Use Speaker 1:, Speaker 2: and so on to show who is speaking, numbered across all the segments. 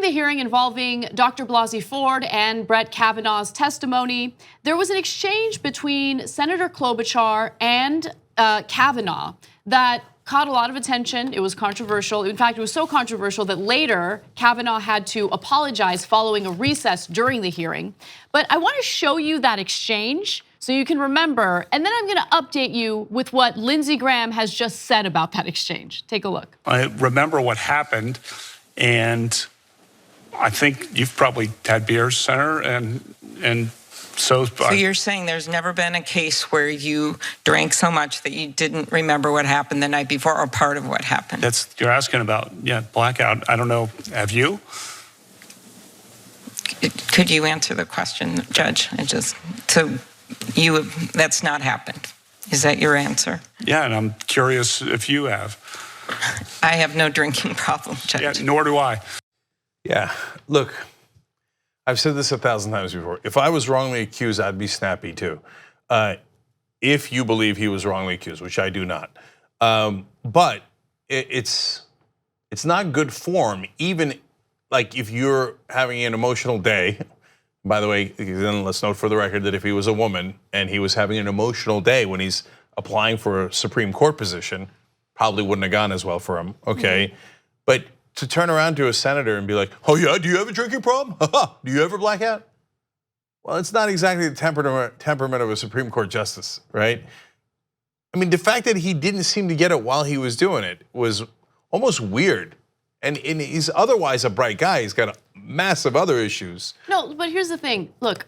Speaker 1: the hearing involving Dr. Blasey Ford and Brett Kavanaugh's testimony, there was an exchange between Senator Klobuchar and Kavanaugh that caught a lot of attention. It was controversial. In fact, it was so controversial that later Kavanaugh had to apologize following a recess during the hearing. But I want to show you that exchange so you can remember, and then I'm going to update you with what Lindsey Graham has just said about that exchange. Take a look.
Speaker 2: I remember what happened, and I think you've probably had beers, Senator, and so
Speaker 3: you're saying there's never been a case where you drank so much that you didn't remember what happened the night before or part of what happened?
Speaker 2: You're asking about, yeah, blackout. I don't know, have you?
Speaker 3: Could you answer the question, Judge? That's not happened. Is that your answer?
Speaker 2: Yeah, and I'm curious if you have.
Speaker 3: I have no drinking problem, Judge.
Speaker 2: Yeah, nor do I.
Speaker 4: Yeah, look, I've said this 1,000 times before. If I was wrongly accused, I'd be snappy too. If you believe he was wrongly accused, which I do not. But it's not good form, even like if you're having an emotional day. By the way, then let's note for the record that if he was a woman and he was having an emotional day when he's applying for a Supreme Court position, probably wouldn't have gone as well for him, okay? But to turn around to a senator and be like, oh yeah, do you have a drinking problem? Do you ever black out? Well, it's not exactly the temperament of a Supreme Court justice, right? I mean, the fact that he didn't seem to get it while he was doing it was almost weird. And he's otherwise a bright guy. He's got massive other issues.
Speaker 1: No, but here's the thing. Look,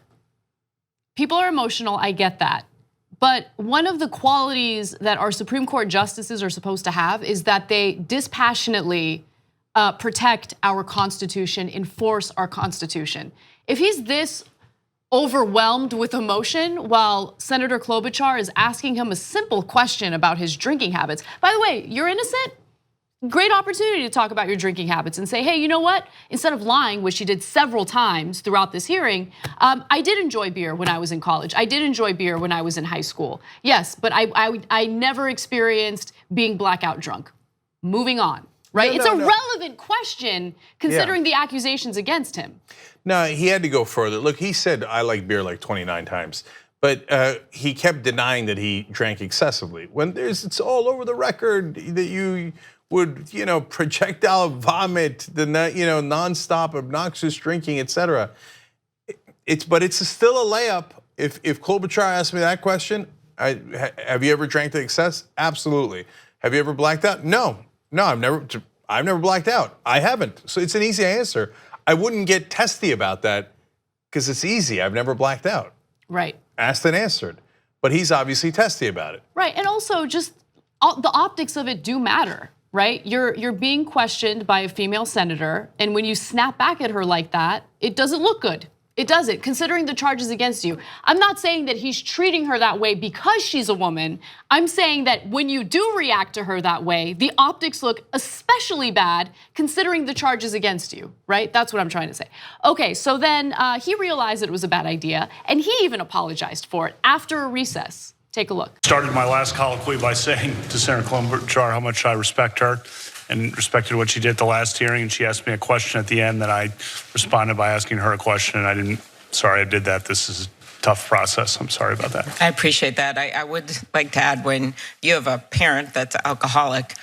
Speaker 1: people are emotional, I get that. But one of the qualities that our Supreme Court justices are supposed to have is that they dispassionately protect our Constitution, enforce our Constitution. If he's this overwhelmed with emotion while Senator Klobuchar is asking him a simple question about his drinking habits. By the way, you're innocent? Great opportunity to talk about your drinking habits and say, hey, you know what? Instead of lying, which he did several times throughout this hearing, I did enjoy beer when I was in college. I did enjoy beer when I was in high school. Yes, but I never experienced being blackout drunk. Moving on, right? It's a relevant question considering the accusations against him.
Speaker 4: No, he had to go further. Look, he said, I like beer like 29 times. But he kept denying that he drank excessively. When it's all over the record that you would, projectile vomit, the nonstop obnoxious drinking, etc. But it's still a layup. If Klobuchar asked me that question, have you ever drank to excess? Absolutely. Have you ever blacked out? No, I've never blacked out. I haven't. So it's an easy answer. I wouldn't get testy about that because it's easy. I've never blacked out.
Speaker 1: Right.
Speaker 4: Asked and answered. But he's obviously testy about it.
Speaker 1: Right, and also just the optics of it do matter. Right, you're being questioned by a female senator, and when you snap back at her like that, it doesn't look good. It doesn't, considering the charges against you. I'm not saying that he's treating her that way because she's a woman. I'm saying that when you do react to her that way, the optics look especially bad considering the charges against you, right? That's what I'm trying to say. Okay, so then he realized that it was a bad idea, and he even apologized for it after a recess. Take a look.
Speaker 2: Started my last colloquy by saying to Senator Klobuchar how much I respect her and respected what she did at the last hearing. And she asked me a question at the end that I responded by asking her a question. And sorry I did that. This is a tough process. I'm sorry about that.
Speaker 3: I appreciate that. I would like to add, when you have a parent that's alcoholic,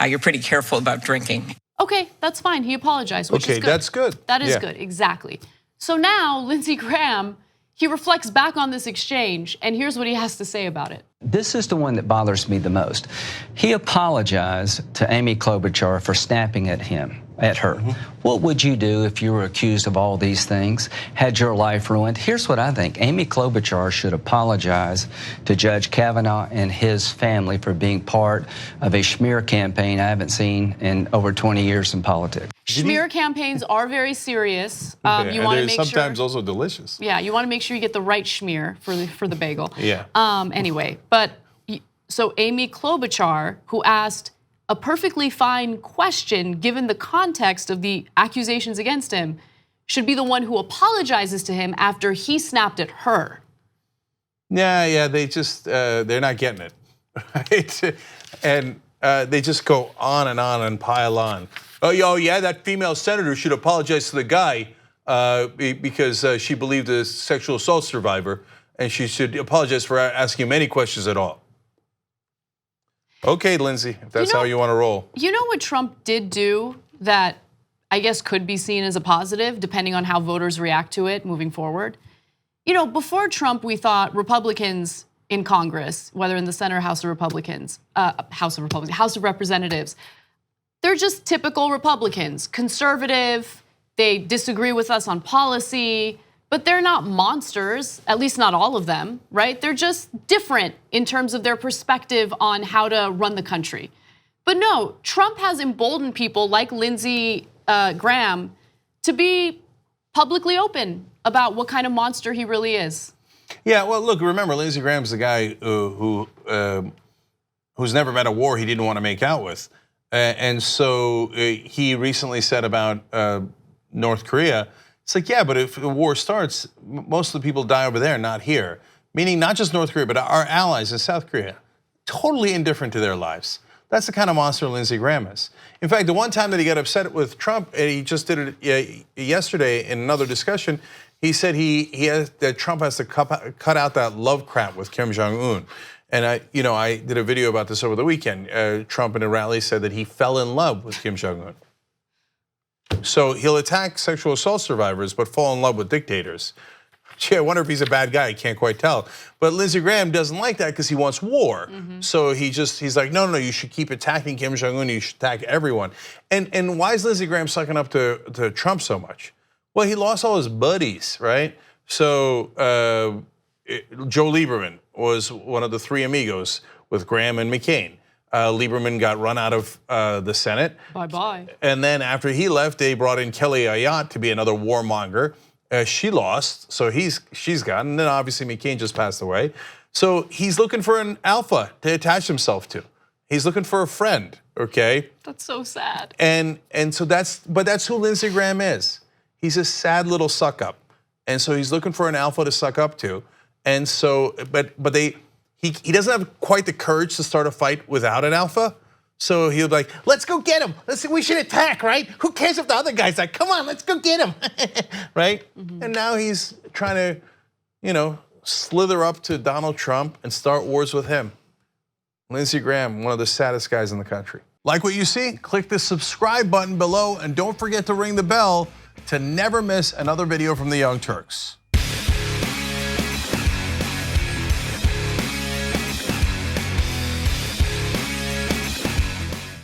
Speaker 3: you're pretty careful about drinking.
Speaker 1: Okay, that's fine. He apologized, which is good.
Speaker 4: Okay, that's good.
Speaker 1: That is good, exactly. So now Lindsey Graham, he reflects back on this exchange, and here's what he has to say about it.
Speaker 5: This is the one that bothers me the most. He apologized to Amy Klobuchar for snapping at her. What would you do if you were accused of all these things, had your life ruined? Here's what I think. Amy Klobuchar should apologize to Judge Kavanaugh and his family for being part of a smear campaign I haven't seen in over 20 years in politics.
Speaker 1: Smear campaigns are very serious.
Speaker 4: You want to make sure. Sometimes also delicious.
Speaker 1: Yeah, you want to make sure you get the right smear for the bagel.
Speaker 4: Yeah.
Speaker 1: Anyway, but so Amy Klobuchar, who asked a perfectly fine question given the context of the accusations against him, should be the one who apologizes to him after he snapped at her.
Speaker 4: Yeah, they just they're not getting it, right? And they just go on and pile on. Oh yeah, that female senator should apologize to the guy because she believed a sexual assault survivor, and she should apologize for asking him any questions at all. Okay, Lindsey, if that's how you want to roll.
Speaker 1: You know what Trump did do that I guess could be seen as a positive, depending on how voters react to it moving forward? You know, before Trump, we thought Republicans in Congress, whether in the Senate or House of Representatives, they're just typical Republicans, conservative, they disagree with us on policy, but they're not monsters, at least not all of them, right? They're just different in terms of their perspective on how to run the country. But no, Trump has emboldened people like Lindsey Graham to be publicly open about what kind of monster he really is.
Speaker 4: Yeah, well, look, remember, Lindsey Graham's the guy who's never met a war he didn't want to make out with. And so he recently said about North Korea, it's like, yeah, but if the war starts, most of the people die over there, not here. Meaning not just North Korea, but our allies in South Korea, totally indifferent to their lives. That's the kind of monster Lindsey Graham is. In fact, the one time that he got upset with Trump, and he just did it yesterday in another discussion, he said that Trump has to cut out that love crap with Kim Jong-un. And I did a video about this over the weekend. Trump in a rally said that he fell in love with Kim Jong-un. So he'll attack sexual assault survivors, but fall in love with dictators. Gee, I wonder if he's a bad guy. I can't quite tell. But Lindsey Graham doesn't like that because he wants war. So he's like, no, you should keep attacking Kim Jong-un. You should attack everyone. And why is Lindsey Graham sucking up to Trump so much? Well, he lost all his buddies, right? So Joe Lieberman was one of the three amigos with Graham and McCain. Lieberman got run out of the Senate.
Speaker 1: Bye-bye.
Speaker 4: And then after he left, they brought in Kelly Ayotte to be another warmonger. She lost, so she's gone. And then obviously McCain just passed away. So he's looking for an alpha to attach himself to. He's looking for a friend, okay?
Speaker 1: That's so sad.
Speaker 4: And so that's who Lindsey Graham is. He's a sad little suck up. And so he's looking for an alpha to suck up to. And so, he doesn't have quite the courage to start a fight without an alpha. So he'll be like, let's go get him. We should attack, right? Who cares if the other guy's like, come on, let's go get him, right? And now he's trying to, slither up to Donald Trump and start wars with him. Lindsey Graham, one of the saddest guys in the country. Like what you see? Click the subscribe button below and don't forget to ring the bell to never miss another video from the Young Turks.